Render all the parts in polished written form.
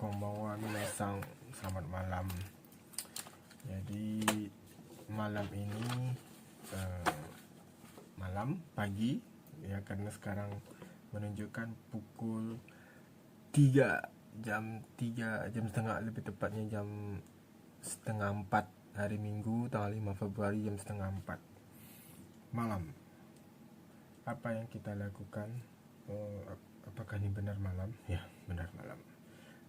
konbanwa minasang, selamat malam. Jadi malam ini pagi ya, karena sekarang menunjukkan pukul 3 jam setengah, lebih tepatnya jam setengah 4 hari Minggu tanggal 5 Februari jam setengah 4 malam. Apa yang kita lakukan? Apakah ini benar malam? Ya, benar malam.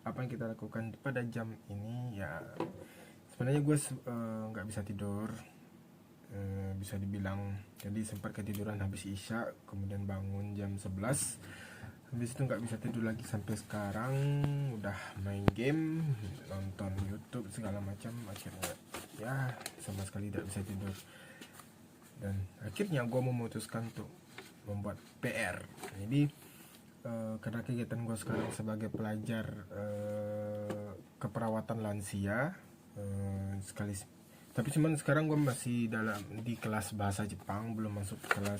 Apa yang kita lakukan pada jam ini? Ya, sebenarnya gue nggak bisa tidur, bisa dibilang. Jadi sempat ketiduran habis isya, kemudian bangun jam 11. Habis itu nggak bisa tidur lagi sampai sekarang. Udah main game, nonton YouTube segala macam. Akhirnya ya sama sekali tidak bisa tidur. Dan akhirnya gue memutuskan untuk membuat PR. Jadi karena kegiatan gue sekarang sebagai pelajar keperawatan lansia, tapi cuman sekarang gue masih di kelas bahasa Jepang, belum masuk kelas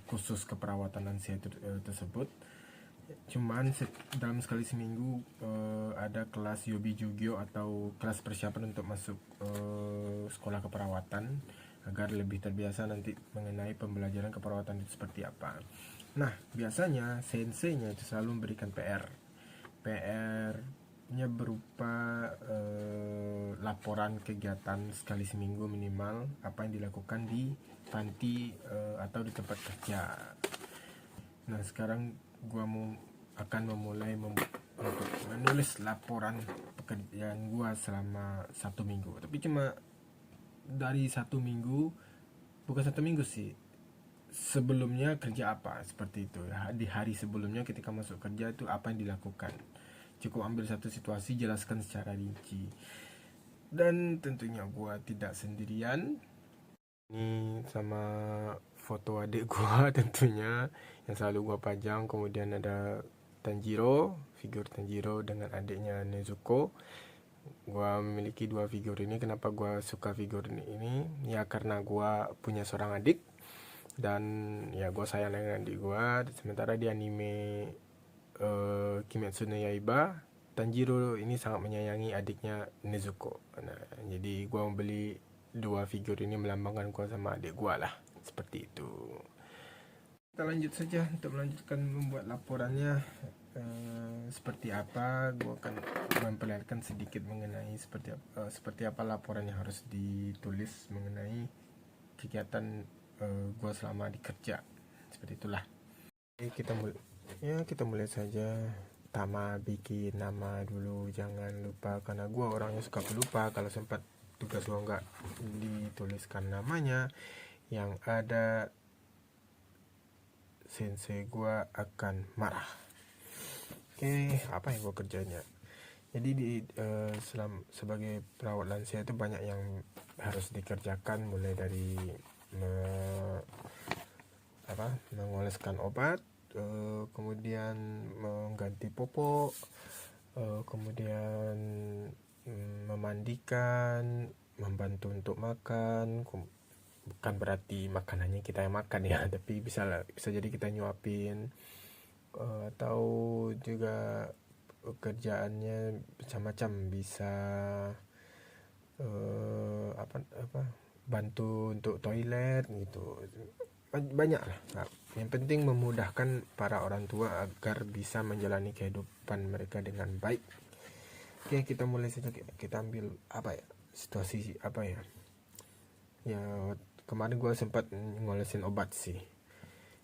khusus keperawatan lansia tersebut. Cuman dalam sekali seminggu ada kelas Yobi Jugyo atau kelas persiapan untuk masuk sekolah keperawatan, agar lebih terbiasa nanti mengenai pembelajaran keperawatan itu seperti apa. Nah, biasanya senseinya itu selalu memberikan PR-nya berupa laporan kegiatan sekali seminggu minimal, apa yang dilakukan di panti atau di tempat kerja. Nah, sekarang gua akan memulai untuk menulis laporan pekerjaan gua selama 1 minggu. Tapi cuma dari 1 minggu, bukan 1 minggu sih, sebelumnya kerja apa, seperti itu ya. Di hari sebelumnya ketika masuk kerja itu apa yang dilakukan. Cukup ambil satu situasi, jelaskan secara rinci. Dan tentunya gua tidak sendirian. Ini sama foto adik gua tentunya yang selalu gua pajang. Kemudian ada Tanjiro, figur Tanjiro dengan adiknya Nezuko. Gua memiliki 2 figur ini. Kenapa gua suka figur ini? Ya karena gua punya seorang adik, dan ya gue sayang dengan adik gue. Sementara di anime Kimetsu no Yaiba, Tanjiro ini sangat menyayangi adiknya Nezuko. Nah, jadi gue membeli 2 figur ini melambangkan gue sama adik gue lah, seperti itu. Kita lanjut saja untuk melanjutkan membuat laporannya. Seperti apa, gue akan memperlihatkan sedikit mengenai seperti apa laporan yang harus ditulis mengenai kegiatan gue selama di kerja. Seperti itulah. Kita mulai saja. Pertama, bikin nama dulu, jangan lupa, karena gue orangnya suka pelupa. Kalau sempat tugas gue nggak dituliskan namanya, yang ada sensei gue akan marah. Oke, apa yang gue kerjanya? Jadi sebagai perawat lansia itu banyak yang harus dikerjakan, mulai dari mengoleskan obat, kemudian mengganti popok, kemudian memandikan, membantu untuk makan. Bukan berarti makanannya kita yang makan ya, tapi bisa jadi kita nyuapin, atau juga kerjaannya macam-macam, bisa bantu untuk toilet gitu, banyak lah. Yang penting memudahkan para orang tua agar bisa menjalani kehidupan mereka dengan baik. Oke, kita mulai saja. Kita ambil situasi ya. Ya, kemarin gue sempat ngolesin obat sih.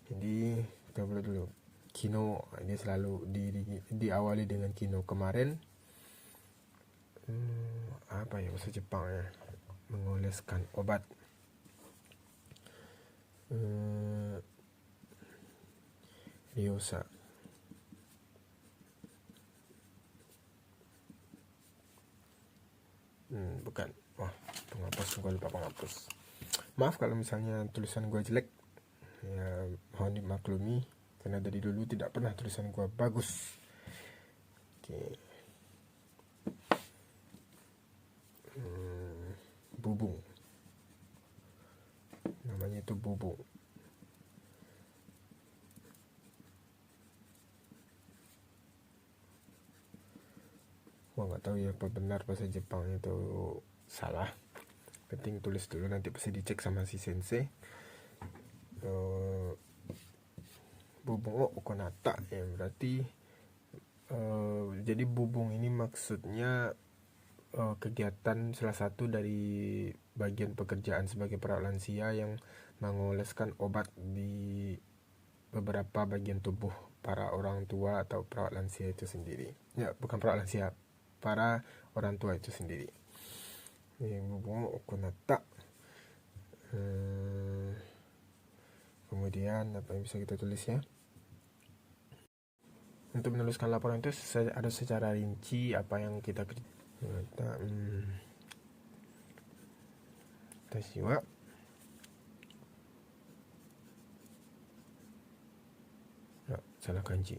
Jadi kita mulai dulu. Kino, dia selalu diawali dengan kino. Kemarin bahasa Jepang ya, mengoleskan obat. Ryosa. Bukan. Penghapus, gue lupa penghapus. Maaf kalau misalnya tulisan gue jelek, ya mohon dimaklumi, karena dari dulu tidak pernah tulisan gue bagus. Oke. Bubung, namanya itu bubung. Gua nggak tahu ya apa benar bahasa Jepang itu salah. Penting tulis dulu, nanti bisa dicek sama si sensei. Eh, Bubung okonata ya berarti jadi bubung ini maksudnya kegiatan salah satu dari bagian pekerjaan sebagai perawat lansia yang mengoleskan obat di beberapa bagian tubuh para orang tua atau perawat lansia itu sendiri. Ya, bukan perawat lansia, para orang tua itu sendiri. Bubung okonata. Kemudian apa yang bisa kita tulis ya? Untuk menuliskan laporan itu harus secara rinci apa yang kita kerjakan. Tashi wa salah kanji.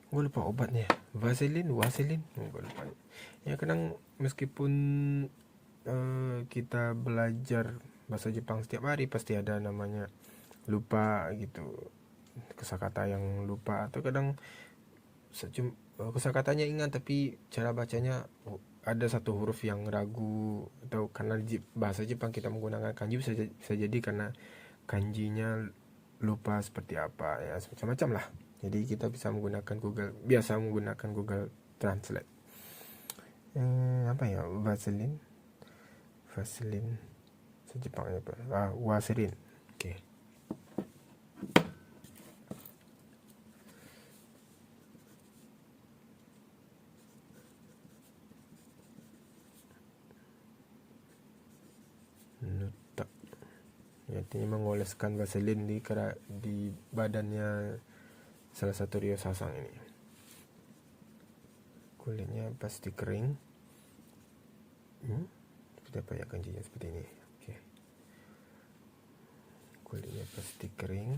Gue lupa obatnya. Vaseline. Gue lupa. Ya kadang meskipun kita belajar bahasa Jepang setiap hari pasti ada namanya lupa gitu, kosakata yang lupa, atau kadang kosakatanya ingat tapi cara bacanya ada satu huruf yang ragu, atau karena bahasa Jepang kita menggunakan kanji bisa jadi karena kanjinya lupa seperti apa ya, macam-macam lah. Jadi kita biasa menggunakan Google Translate. Apa ya, Vaseline Jepangnya apa? Waserin. Oke. Nuta. Ya, artinya mengoleskan vaselin di badannya salah satu Ryo Sasang ini. Kulitnya pasti kering. Seperti apa ya kanjinya, seperti ini. Oke. Kulitnya pasti kering.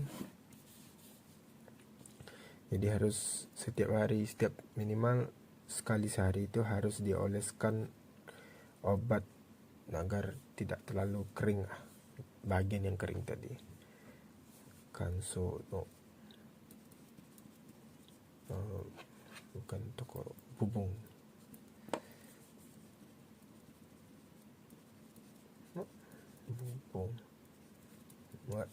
Jadi harus setiap hari, setiap minimal sekali sehari itu harus dioleskan obat agar tidak terlalu kering bagian yang kering tadi. Kanso no bukan tokoro, bubung. Bubung. What?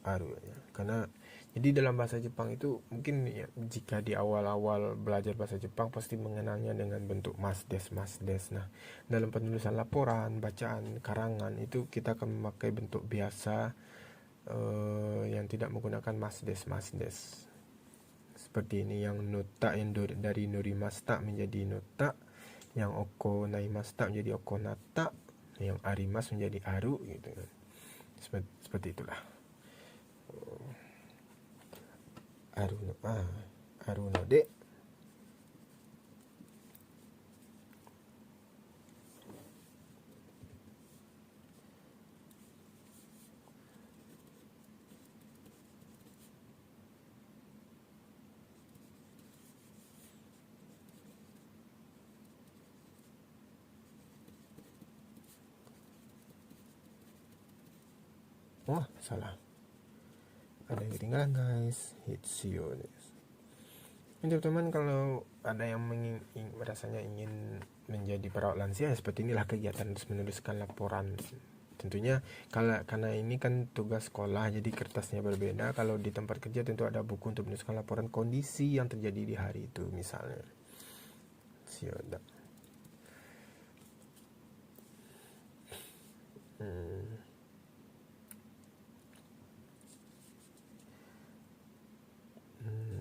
Aru ya. Karena jadi dalam bahasa Jepang itu mungkin ya, jika di awal-awal belajar bahasa Jepang pasti mengenalnya dengan bentuk masdes. Nah, dalam penulisan laporan, bacaan, karangan itu kita akan memakai bentuk biasa yang tidak menggunakan masdes. Seperti ini, yang nota yang dari norimasta menjadi nota, yang oko naimasta menjadi okonata, yang arimas menjadi aru gitu kan. Seperti itulah. Aru no de. Wah, salah. Ada yang ketinggalan guys. Hitsio. Ini teman-teman, kalau ada yang rasanya ingin menjadi perawat lansia ya seperti inilah kegiatan, harus menuliskan laporan. Tentunya karena ini kan tugas sekolah, jadi kertasnya berbeda. Kalau di tempat kerja tentu ada buku untuk menuliskan laporan kondisi yang terjadi di hari itu misalnya. Sioda.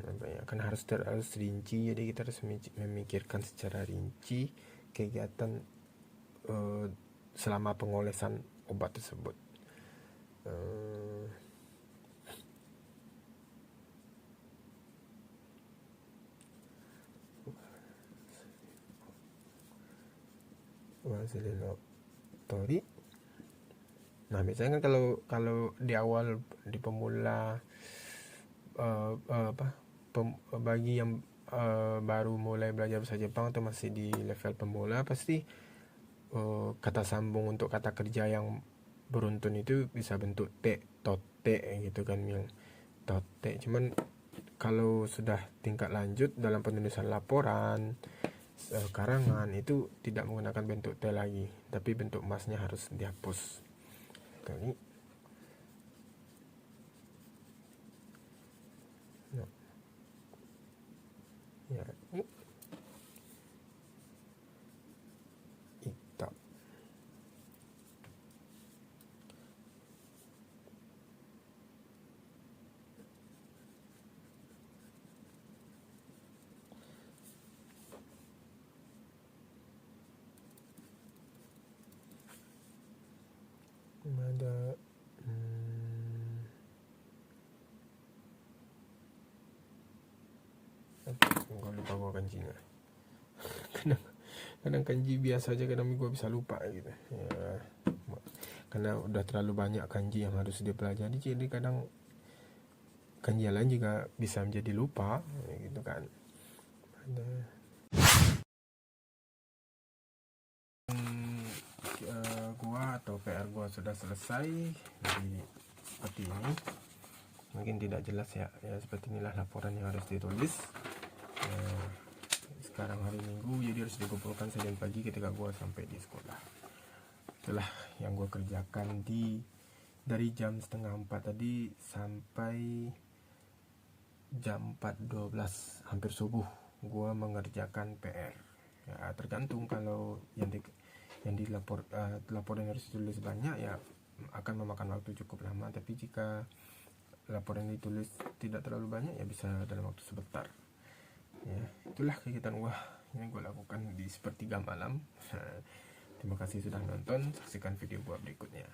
Apa ya, kan harus rinci, jadi kita harus memikirkan secara rinci kegiatan selama pengolesan obat tersebut. Wasilino tori. Nah, biasanya kan kalau di awal, di pemula, bagi yang baru mulai belajar bahasa Jepang atau masih di level pemula, pasti kata sambung untuk kata kerja yang beruntun itu bisa bentuk T, tote gitu kan, yang tote. Cuman kalau sudah tingkat lanjut dalam penulisan laporan, karangan itu tidak menggunakan bentuk T lagi, tapi bentuk masnya harus dihapus. Kali no. Ya, ita. Ada gue lupa gue kanjinya. kadang kanji biasa aja, kadang gue bisa lupa gitu ya, karena udah terlalu banyak kanji yang harus dipelajari, jadi kadang kanji yang lain juga bisa menjadi lupa gitu kan. Ada gua atau PR gua sudah selesai. Jadi seperti ini, mungkin tidak jelas ya, seperti inilah laporan yang harus ditulis. Sekarang hari Minggu, jadi harus dikumpulkan Senin pagi ketika gua sampai di sekolah. Itulah yang gua kerjakan dari jam 3:30 tadi sampai jam 4:12, hampir subuh, gua mengerjakan PR. Ya, tergantung, kalau laporan harus ditulis banyak ya akan memakan waktu cukup lama, tapi jika laporan ditulis tidak terlalu banyak ya bisa dalam waktu sebentar. Ya, itulah kegiatan gua yang gua lakukan di sepertiga malam. Terima kasih sudah nonton, saksikan video gua berikutnya.